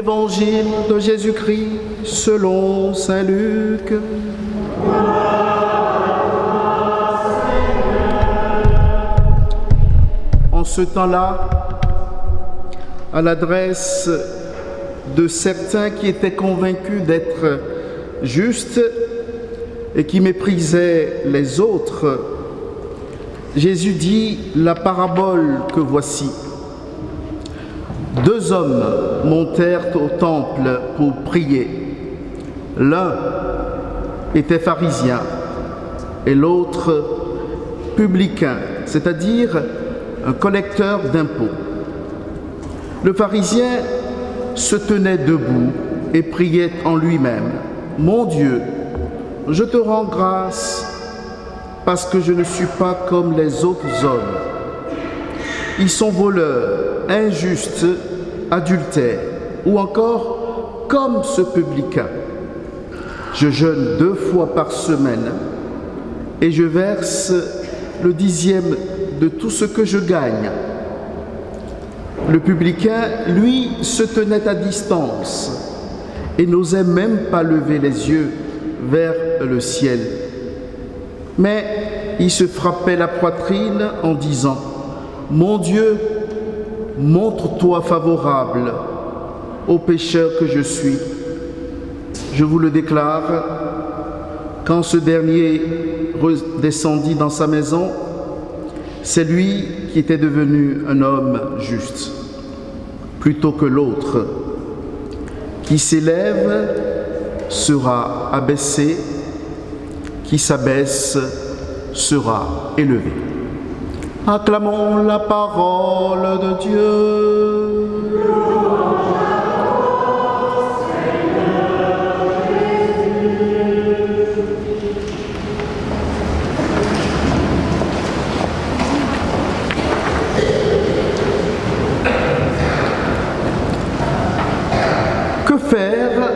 Évangile de Jésus-Christ selon saint Luc. En ce temps-là, à l'adresse de certains qui étaient convaincus d'être justes et qui méprisaient les autres, Jésus dit la parabole que voici. Deux hommes montèrent au temple pour prier. L'un était pharisien et l'autre publicain, c'est-à-dire un collecteur d'impôts. Le pharisien se tenait debout et priait en lui-même. « Mon Dieu, je te rends grâce parce que je ne suis pas comme les autres hommes. Ils sont voleurs, injustes, adultères, ou encore comme ce publicain. Je jeûne 2 fois par semaine et je verse le 10e de tout ce que je gagne. » Le publicain, lui, se tenait à distance et n'osait même pas lever les yeux vers le ciel. Mais il se frappait la poitrine en disant « Mon Dieu, montre-toi favorable au pécheur que je suis. Je vous le déclare, quand ce dernier redescendit dans sa maison, c'est lui qui était devenu un homme juste, plutôt que l'autre. Qui s'élève sera abaissé, qui s'abaisse sera élevé. » Acclamons la parole de Dieu. Que faire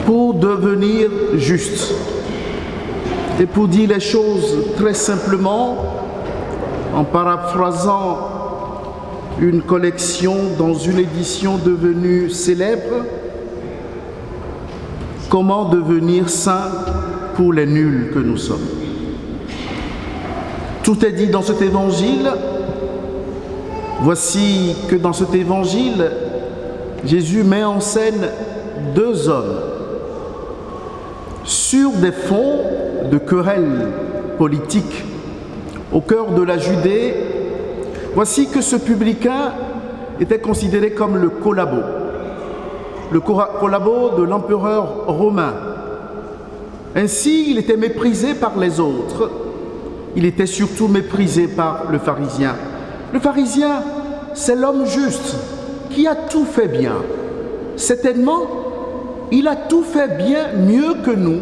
pour devenir juste? Et pour dire les choses très simplement, en paraphrasant une collection dans une édition devenue célèbre, comment devenir saint pour les nuls que nous sommes? Tout est dit dans cet évangile. Voici que dans cet évangile, Jésus met en scène 2 hommes sur des fonds de querelles politiques au cœur de la Judée. Voici que ce publicain était considéré comme le collabo de l'empereur romain. Ainsi, il était méprisé par les autres. Il était surtout méprisé par le pharisien. Le pharisien, c'est l'homme juste qui a tout fait bien. Certainement, il a tout fait bien, mieux que nous.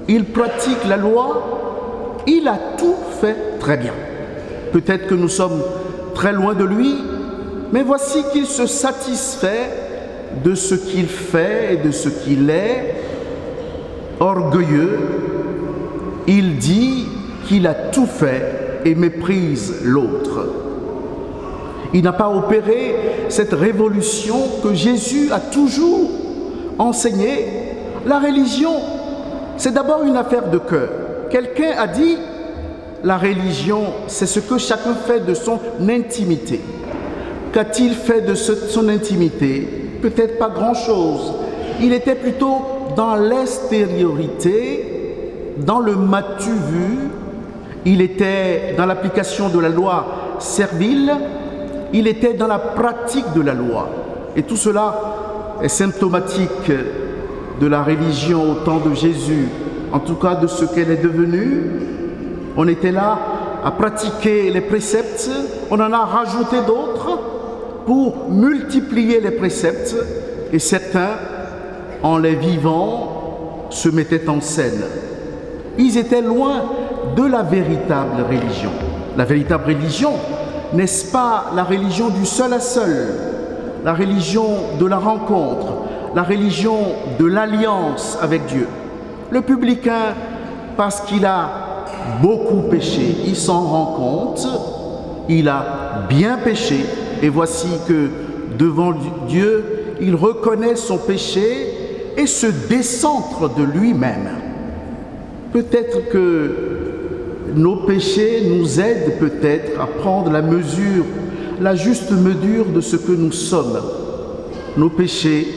Il pratique la loi. Il a tout fait très bien. Peut-être que nous sommes très loin de lui, mais voici qu'il se satisfait de ce qu'il fait et de ce qu'il est. Orgueilleux, il dit qu'il a tout fait et méprise l'autre. Il n'a pas opéré cette révolution que Jésus a toujours enseignée. La religion, c'est d'abord une affaire de cœur. Quelqu'un a dit, la religion, c'est ce que chacun fait de son intimité. Qu'a-t-il fait de son intimité? Peut-être pas grand-chose. Il était plutôt dans l'extériorité, dans le m'as-tu vu. Il était dans l'application de la loi servile. Il était dans la pratique de la loi. Et tout cela est symptomatique de la religion au temps de Jésus, en tout cas de ce qu'elle est devenue. On était là à pratiquer les préceptes, on en a rajouté d'autres pour multiplier les préceptes, et certains, en les vivant, se mettaient en scène. Ils étaient loin de la véritable religion. La véritable religion, n'est-ce pas la religion du seul à seul, la religion de la rencontre, la religion de l'alliance avec Dieu? Le publicain, parce qu'il a beaucoup péché, il s'en rend compte, il a bien péché, et voici que devant Dieu, il reconnaît son péché et se décentre de lui-même. Peut-être que nos péchés nous aident peut-être à prendre la mesure, la juste mesure de ce que nous sommes. Nos péchés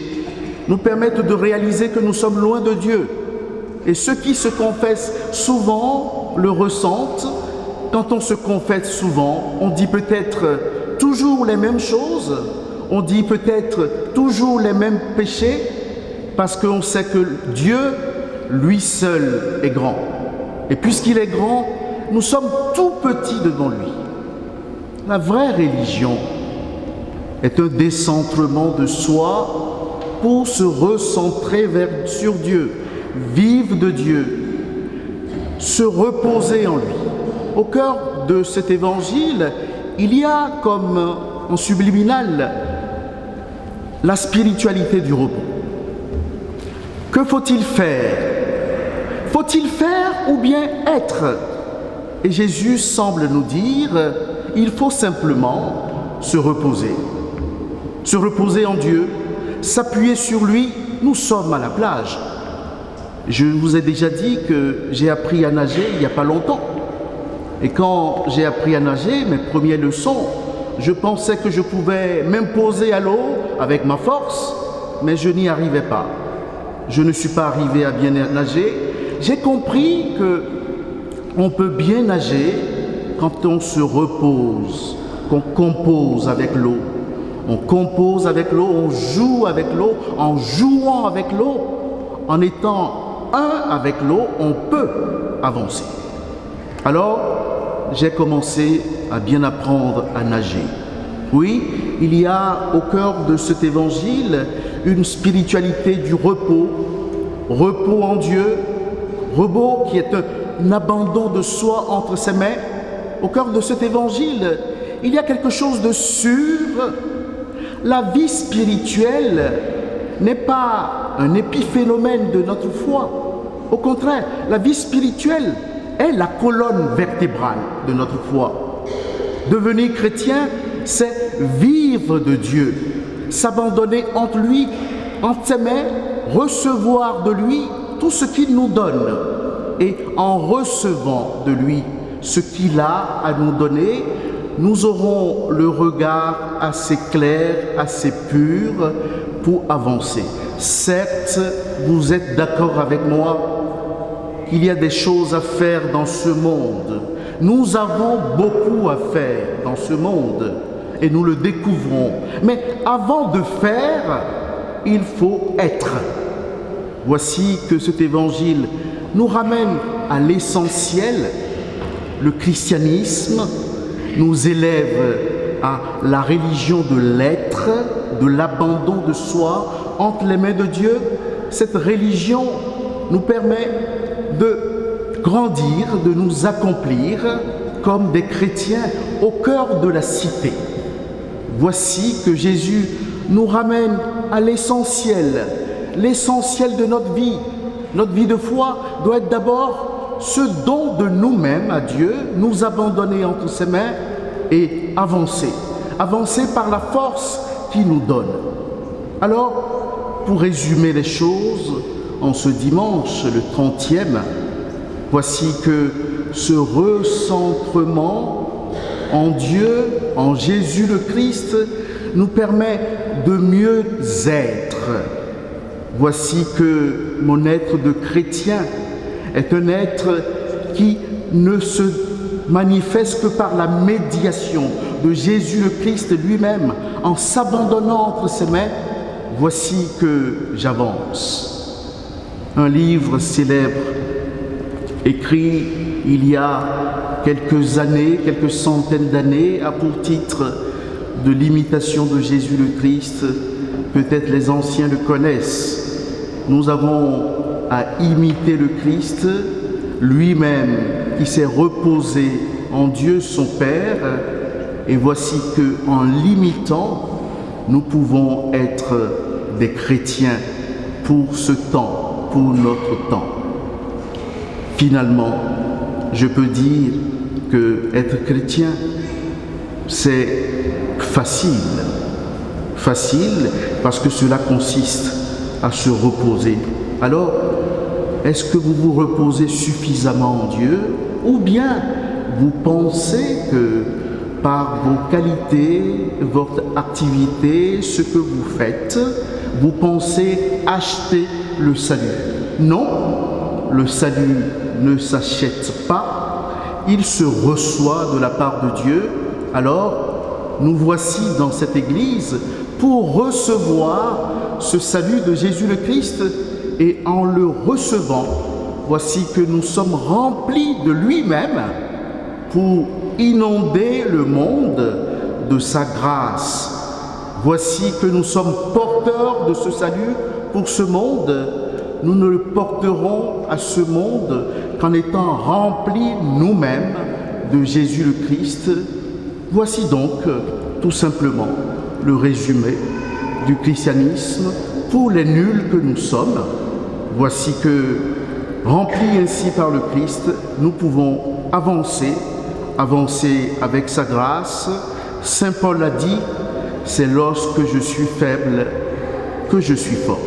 nous permettent de réaliser que nous sommes loin de Dieu. Et ceux qui se confessent souvent le ressentent. Quand on se confesse souvent, on dit peut-être toujours les mêmes choses, on dit peut-être toujours les mêmes péchés, parce qu'on sait que Dieu, lui seul, est grand. Et puisqu'il est grand, nous sommes tout petits devant lui. La vraie religion est un décentrement de soi pour se recentrer sur Dieu, vivre de Dieu, se reposer en lui. Au cœur de cet évangile, il y a comme en subliminal la spiritualité du repos. Que faut-il faire? Faut-il faire ou bien être? Et Jésus semble nous dire, il faut simplement se reposer. Se reposer en Dieu, s'appuyer sur lui. Nous sommes à la plage. Je vous ai déjà dit que j'ai appris à nager il n'y a pas longtemps. Et quand j'ai appris à nager, mes premières leçons, je pensais que je pouvais m'imposer à l'eau avec ma force, mais je n'y arrivais pas. Je ne suis pas arrivé à bien nager. J'ai compris qu'on peut bien nager quand on se repose, qu'on compose avec l'eau. On compose avec l'eau, on joue avec l'eau. En jouant avec l'eau, en étant un avec l'eau, on peut avancer. Alors, j'ai commencé à bien apprendre à nager. Oui, il y a au cœur de cet évangile une spiritualité du repos, repos en Dieu, repos qui est un abandon de soi entre ses mains. Au cœur de cet évangile, il y a quelque chose de sûr. La vie spirituelle n'est pas un épiphénomène de notre foi. Au contraire, la vie spirituelle est la colonne vertébrale de notre foi. Devenir chrétien, c'est vivre de Dieu, s'abandonner entre lui, entre ses mains, recevoir de lui tout ce qu'il nous donne. Et en recevant de lui ce qu'il a à nous donner, nous aurons le regard assez clair, assez pur pour avancer. Certes, vous êtes d'accord avec moi qu'il y a des choses à faire dans ce monde. Nous avons beaucoup à faire dans ce monde et nous le découvrons. Mais avant de faire, il faut être. Voici que cet évangile nous ramène à l'essentiel. Le christianisme nous élève à la religion de l'être, de l'abandon de soi entre les mains de Dieu. Cette religion nous permet de grandir, de nous accomplir comme des chrétiens au cœur de la cité. Voici que Jésus nous ramène à l'essentiel, l'essentiel de notre vie. Notre vie de foi doit être d'abord ce don de nous-mêmes à Dieu, nous abandonner entre ses mains et avancer. Avancer par la force qu'il nous donne. Alors, pour résumer les choses, en ce dimanche, le 30e, voici que ce recentrement en Dieu, en Jésus le Christ, nous permet de mieux être. Voici que mon être de chrétien est un être qui ne se manifeste que par la médiation de Jésus le Christ lui-même, en s'abandonnant entre ses mains. Voici que j'avance. Un livre célèbre, écrit il y a quelques années, quelques centaines d'années, a pour titre de l'imitation de Jésus le Christ. Peut-être les anciens le connaissent. Nous avons à imiter le Christ, lui-même qui s'est reposé en Dieu son Père. Et voici qu'en l'imitant, nous pouvons être des chrétiens pour ce temps, pour notre temps. Finalement, je peux dire que être chrétien, c'est facile. facile parce que cela consiste à se reposer. Alors, est-ce que vous vous reposez suffisamment en Dieu ou bien vous pensez que par vos qualités, votre activité, ce que vous faites, vous pensez acheter le salut? Non, le salut ne s'achète pas, il se reçoit de la part de Dieu. Alors, nous voici dans cette église pour recevoir ce salut de Jésus le Christ, et en le recevant, voici que nous sommes remplis de lui-même pour inonder le monde de sa grâce. Voici que nous sommes porteurs de ce salut pour ce monde. Nous ne le porterons à ce monde qu'en étant remplis nous-mêmes de Jésus le Christ. Voici donc tout simplement le résumé du christianisme pour les nuls que nous sommes. Voici que, remplis ainsi par le Christ, nous pouvons avancer avec sa grâce. Saint Paul l'a dit, c'est lorsque je suis faible que je suis fort.